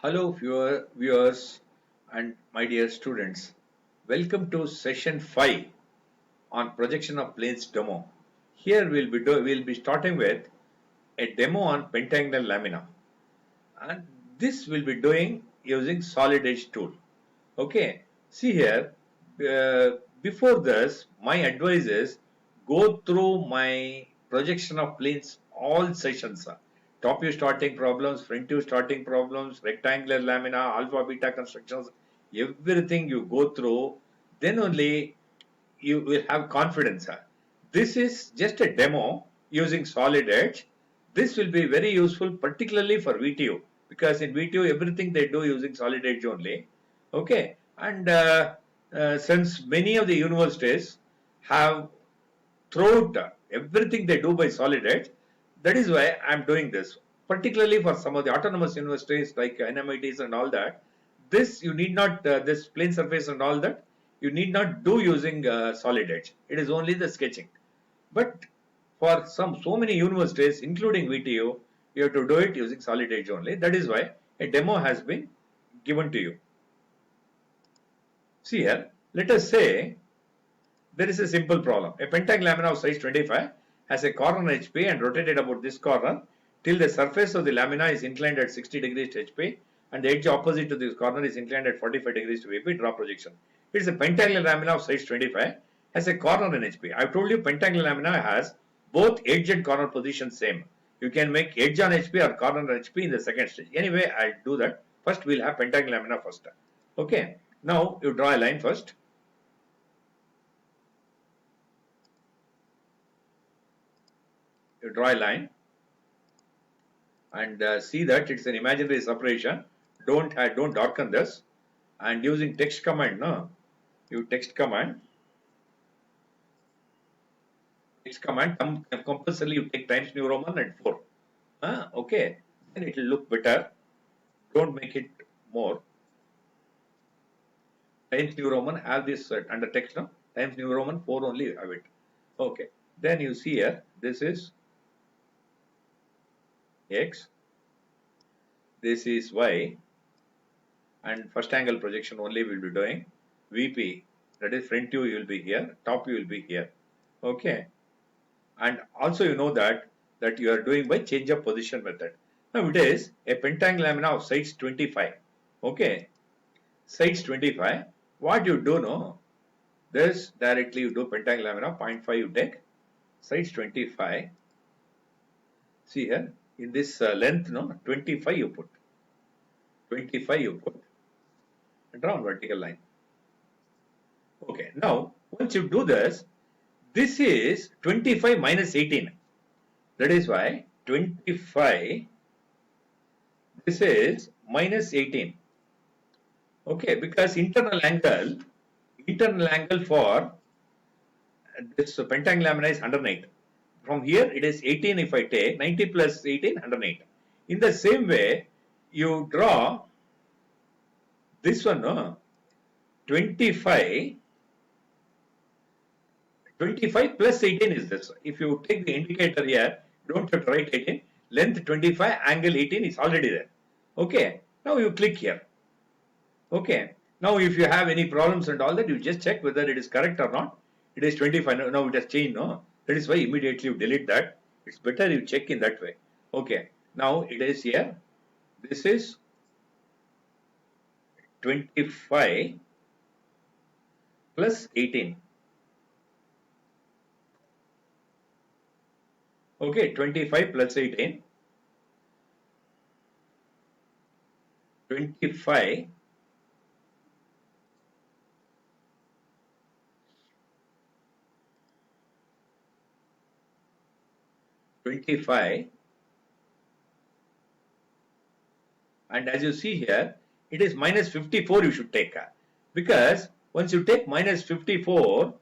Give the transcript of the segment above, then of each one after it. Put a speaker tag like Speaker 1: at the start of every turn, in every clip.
Speaker 1: Hello viewers and my dear students. Welcome to session 5 on projection of planes demo. Here we'll be starting with a demo on Pentagular Lamina, and this will be doing using solid edge tool. Okay, see here, before this my advice is go through my projection of planes all sessions. Top view starting problems, front view starting problems, rectangular lamina, alpha beta constructions, everything you go through, then only you will have confidence. This is just a demo using solid edge. This will be very useful particularly for VTU, because in VTU everything they do using solid edge only. Okay, and since many of the universities have throughout everything they do by solid edge, that is why I am doing this. Particularly for some of the autonomous universities like NMITs and all that, this you need not, this plane surface and all that, you need not do using solid edge. It is only the sketching. But for so many universities, including VTU, you have to do it using solid edge only. That is why a demo has been given to you. See here, let us say there is a simple problem. A pentagonal lamina of size 25 has a corner HP and rotated about this corner till the surface of the lamina is inclined at 60 degrees to HP and the edge opposite to this corner is inclined at 45 degrees to VP. Draw projection. It is a pentagonal lamina of size 25 has a corner in HP. I have told you pentagonal lamina has both edge and corner position same. You can make edge on HP or corner on HP in the second stage. Anyway, I'll do that. First, we'll have pentagonal lamina first. Okay. Now, you draw a line first. You draw a line and see that it's an imaginary separation. Don't darken this, and using text command, no, you text command compulsorily you take Times New Roman and 4. Okay, then it will look better. Don't make it more. Times New Roman have this under text, no? Times New Roman 4 only have it. Okay, then you see here, this is X, this is Y, and first angle projection only we will be doing. VP, that is front view will be here, top view will be here. Okay, and also you know that you are doing by change of position method. Now it is a pentagonal lamina of size 25. Okay, size 25. What you do, no, this directly you do pentagonal lamina 0.5 you take, size 25. See here, in this length, no, 25 you put. 25 you put. And draw a vertical line. Okay, now once you do this, this is 25 minus 18. That is why 25, this is minus 18. Okay, because internal angle for this pentagonal lamina is 108. From here it is 18 if I take 90 plus 18, 108. In the same way, you draw this one, no? 25 plus 18 is this. If you take the indicator here, don't have to write 18. Length 25, angle 18 is already there. Okay, now you click here. Okay, now if you have any problems and all that, you just check whether it is correct or not. It is 25, now it has changed, no? That is why immediately you delete that. It's better you check in that way. Okay, now it is here. This is 25 plus 18. Okay, 25 plus 18. 25 and as you see here, it is minus 54 you should take, because once you take minus 54,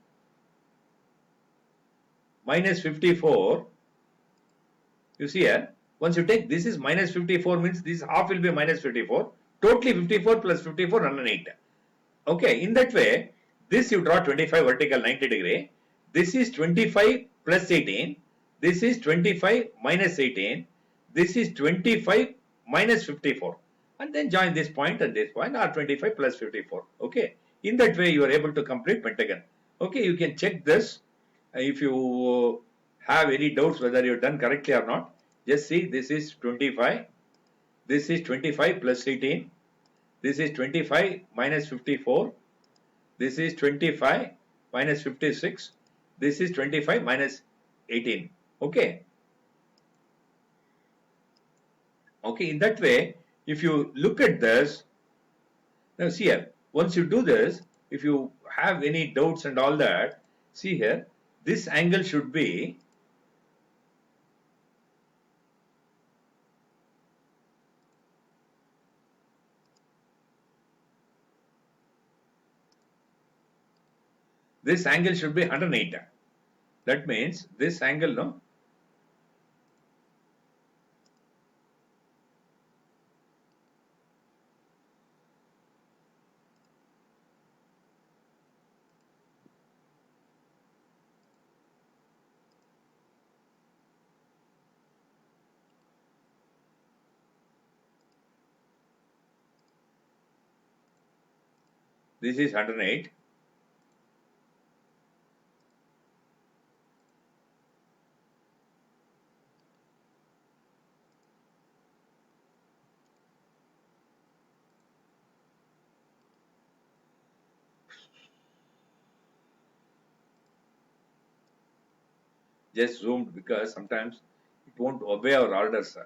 Speaker 1: you see here, once you take this is minus 54 means this half will be minus 54, totally 54 plus 54, 108. Okay, in that way, this you draw 25 vertical 90 degree, this is 25 plus 18, this is 25 minus 18, this is 25 minus 54. and then join this point and this point, or 25 plus 54. Okay, in that way you are able to complete pentagon. Okay, you can check this if you have any doubts whether you've done correctly or not. Just see, this is 25, this is 25 plus 18, this is 25 minus 54, this is 25 minus 56, this is 25 minus 18. Okay, okay, in that way, if you look at this, now see here, once you do this, if you have any doubts and all that, see here, this angle should be this angle should be 108. That means this angle, no? This is 108. Just zoomed because sometimes it won't obey our orders.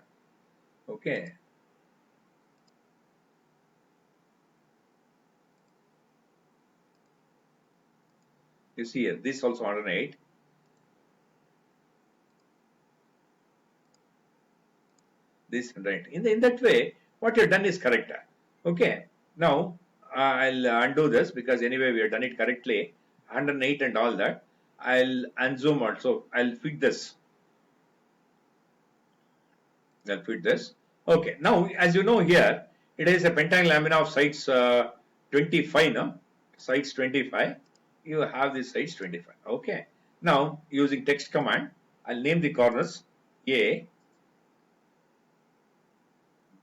Speaker 1: Okay. You see here, this also 108. This 108. In that way, what you've done is correct. Okay. Now, I'll undo this because anyway we have done it correctly. 108 and all that. I'll unzoom also. I'll fit this. I'll fit this. Okay. Now, as you know here, it is a pentagonal lamina of sides 25. No? Sides 25. You have this sides 25. Okay. Now, using text command, I'll name the corners A,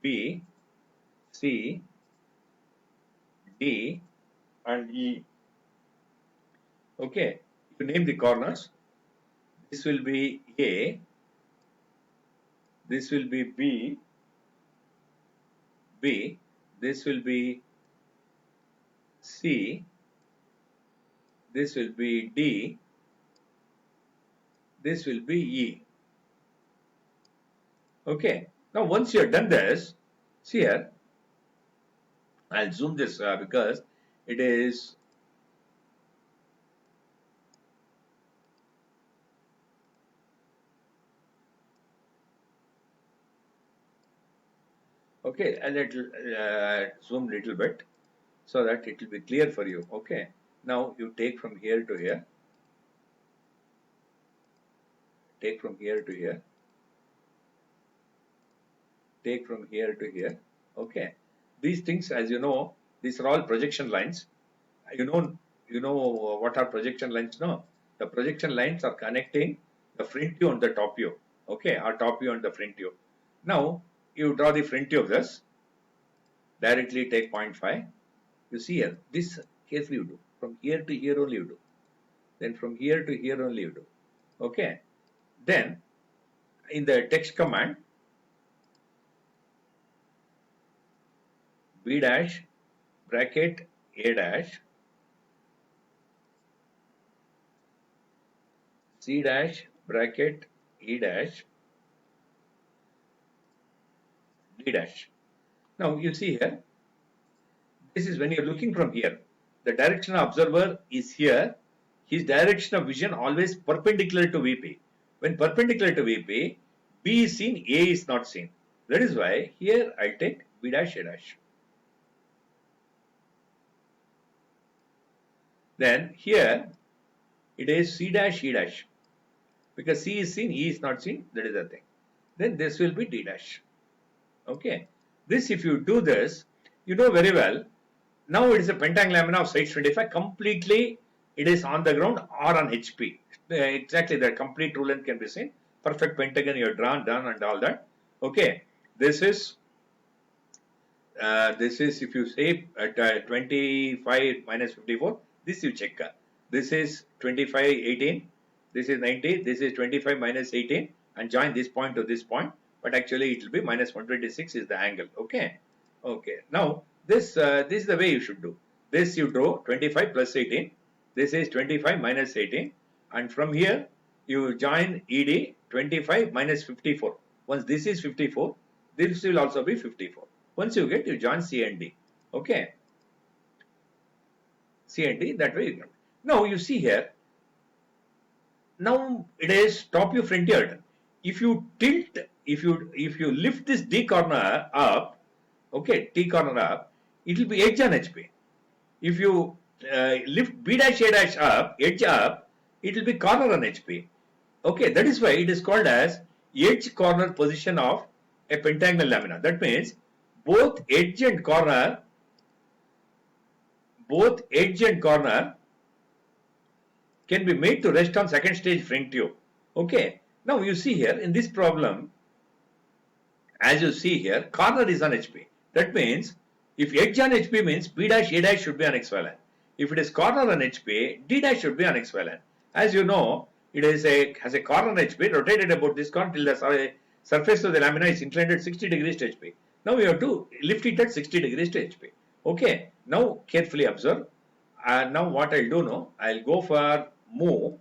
Speaker 1: B, C, D, and E. Okay. You name the corners. This will be A, this will be B, this will be C, this will be D, this will be E. Okay. Now once you have done this, see here, I'll zoom this because it is okay, and it will zoom little bit so that it will be clear for you. Okay. Now you take from here to here, take from here to here, take from here to here. Okay. These things, as you know, these are all projection lines. You know what are projection lines? No, the projection lines are connecting the front view and the top view. Okay, or top view and the front view. Now you draw the front view of this. Directly take 0.5. You see here, this carefully you do. From here to here only you do. Then from here to here only you do. Okay. Then in the text command, B dash bracket A dash C dash bracket E dash D dash. Now you see here, this is when you're looking from here. The direction of observer is here. His direction of vision always perpendicular to VP. When perpendicular to VP, B is seen, A is not seen. That is why here I take B dash A dash. Then here it is C dash E dash. Because C is seen, E is not seen. That is the thing. Then this will be D dash. Okay. This, if you do this, you know very well. Now it is a pentagonal lamina of sides 25. Completely it is on the ground or on HP. Exactly, the complete true length can be seen. Perfect pentagon you have drawn, done and all that. Okay. This is this is, if you say at 25 minus 54, this you check. This is 25, 18. This is 90. This is 25 minus 18, and join this point to this point. But actually, it will be minus 126 is the angle. Okay. Okay. Now this is the way you should do. This you draw 25 plus 18. This is 25 minus 18, and from here you join ED 25 minus 54. Once this is 54, this will also be 54. Once you get, you join C and D. Okay. C and D, that way you can. Now you see here. Now it is top view, front view. If you tilt, if you lift this D corner up, okay, T corner up, it will be edge on HP. If you lift B dash A dash up, edge up, it will be corner on HP. Okay, that is why it is called as edge corner position of a pentagonal lamina. That means both edge and corner can be made to rest on second stage front view. Okay, now you see here in this problem, as you see here, corner is on HP. That means if edge on HP means B dash A dash should be on XY line. If it is corner on HP, D dash should be on XY line. As you know, it is has a corner on HP rotated about this corner till the surface of the lamina is inclined at 60 degrees to HP. Now we have to lift it at 60 degrees to HP. Okay, now carefully observe. Now what I'll do now, I'll go for move.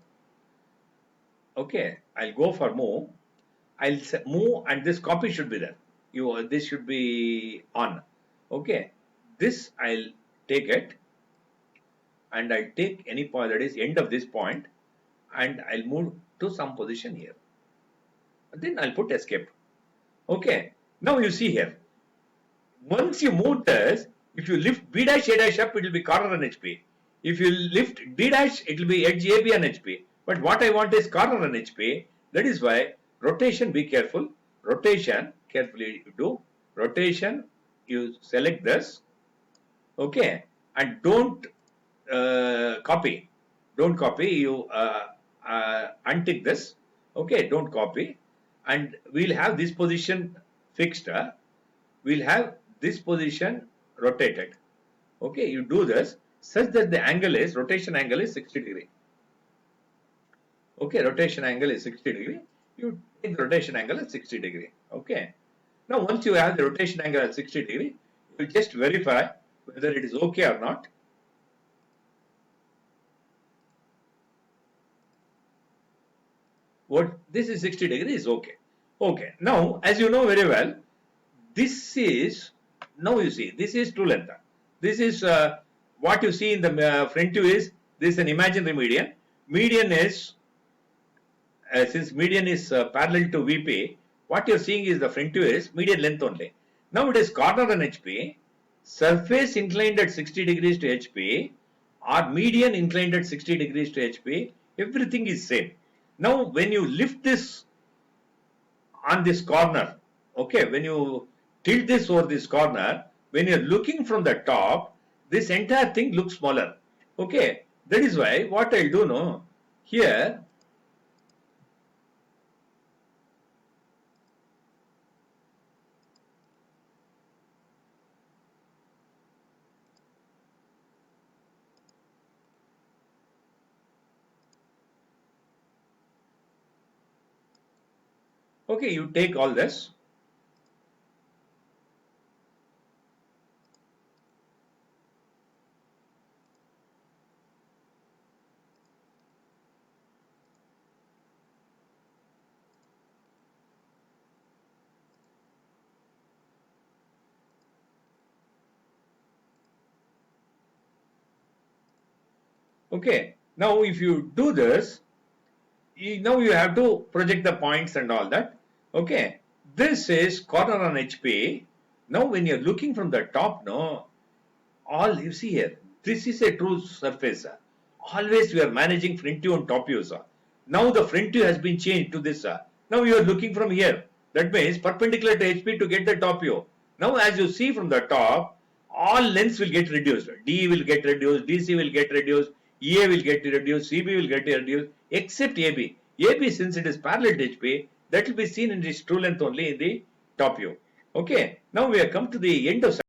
Speaker 1: Okay, I'll go for move. I'll move, and this copy should be there. This should be on. Okay, this I'll take it, and I'll take any point that is end of this point, and I'll move to some position here. Then I'll put escape. Okay, now you see here. Once you move this, if you lift B dash A dash up, it will be corner on HP. If you lift D dash, it will be edge AB on HP. But what I want is corner on HP. That is why rotation, be careful. Rotation, carefully you do. Rotation, you select this. Okay, and don't copy. Don't copy. You untick this. Okay, don't copy. And we'll have this position fixed. We'll have this position rotated. Okay, you do this such that the angle is, rotation angle is 60 degree. Okay, rotation angle is 60 degree. You take the rotation angle at 60 degree. Okay. Now once you have the rotation angle at 60 degree, you just verify whether it is okay or not. What this is 60 degree is okay. Okay. Now as you know very well, this is, now you see, this is true length. This is what you see in the front view is, this is an imaginary median. Median is, since median is parallel to VP, what you are seeing is the front view is median length only. Now it is corner on HP, surface inclined at 60 degrees to HP, or median inclined at 60 degrees to HP, everything is same. Now when you lift this on this corner, okay, when you tilt this over this corner, when you are looking from the top, this entire thing looks smaller. Okay, that is why what I'll do now, here, okay, you take all this. Okay, now if you do this, now you have to project the points and all that. Okay, this is corner on HP. Now when you're looking from the top, no, all you see here, this is a true surface. Always we are managing front view and top view. Now the front view has been changed to this. Now you are looking from here. That means perpendicular to HP to get the top view. Now as you see from the top, all lengths will get reduced. D will get reduced, DC will get reduced, EA will get reduced, CB will get reduced, except AB. AB, since it is parallel to HP, that will be seen in its true length only in the top view. Okay, now we have come to the end of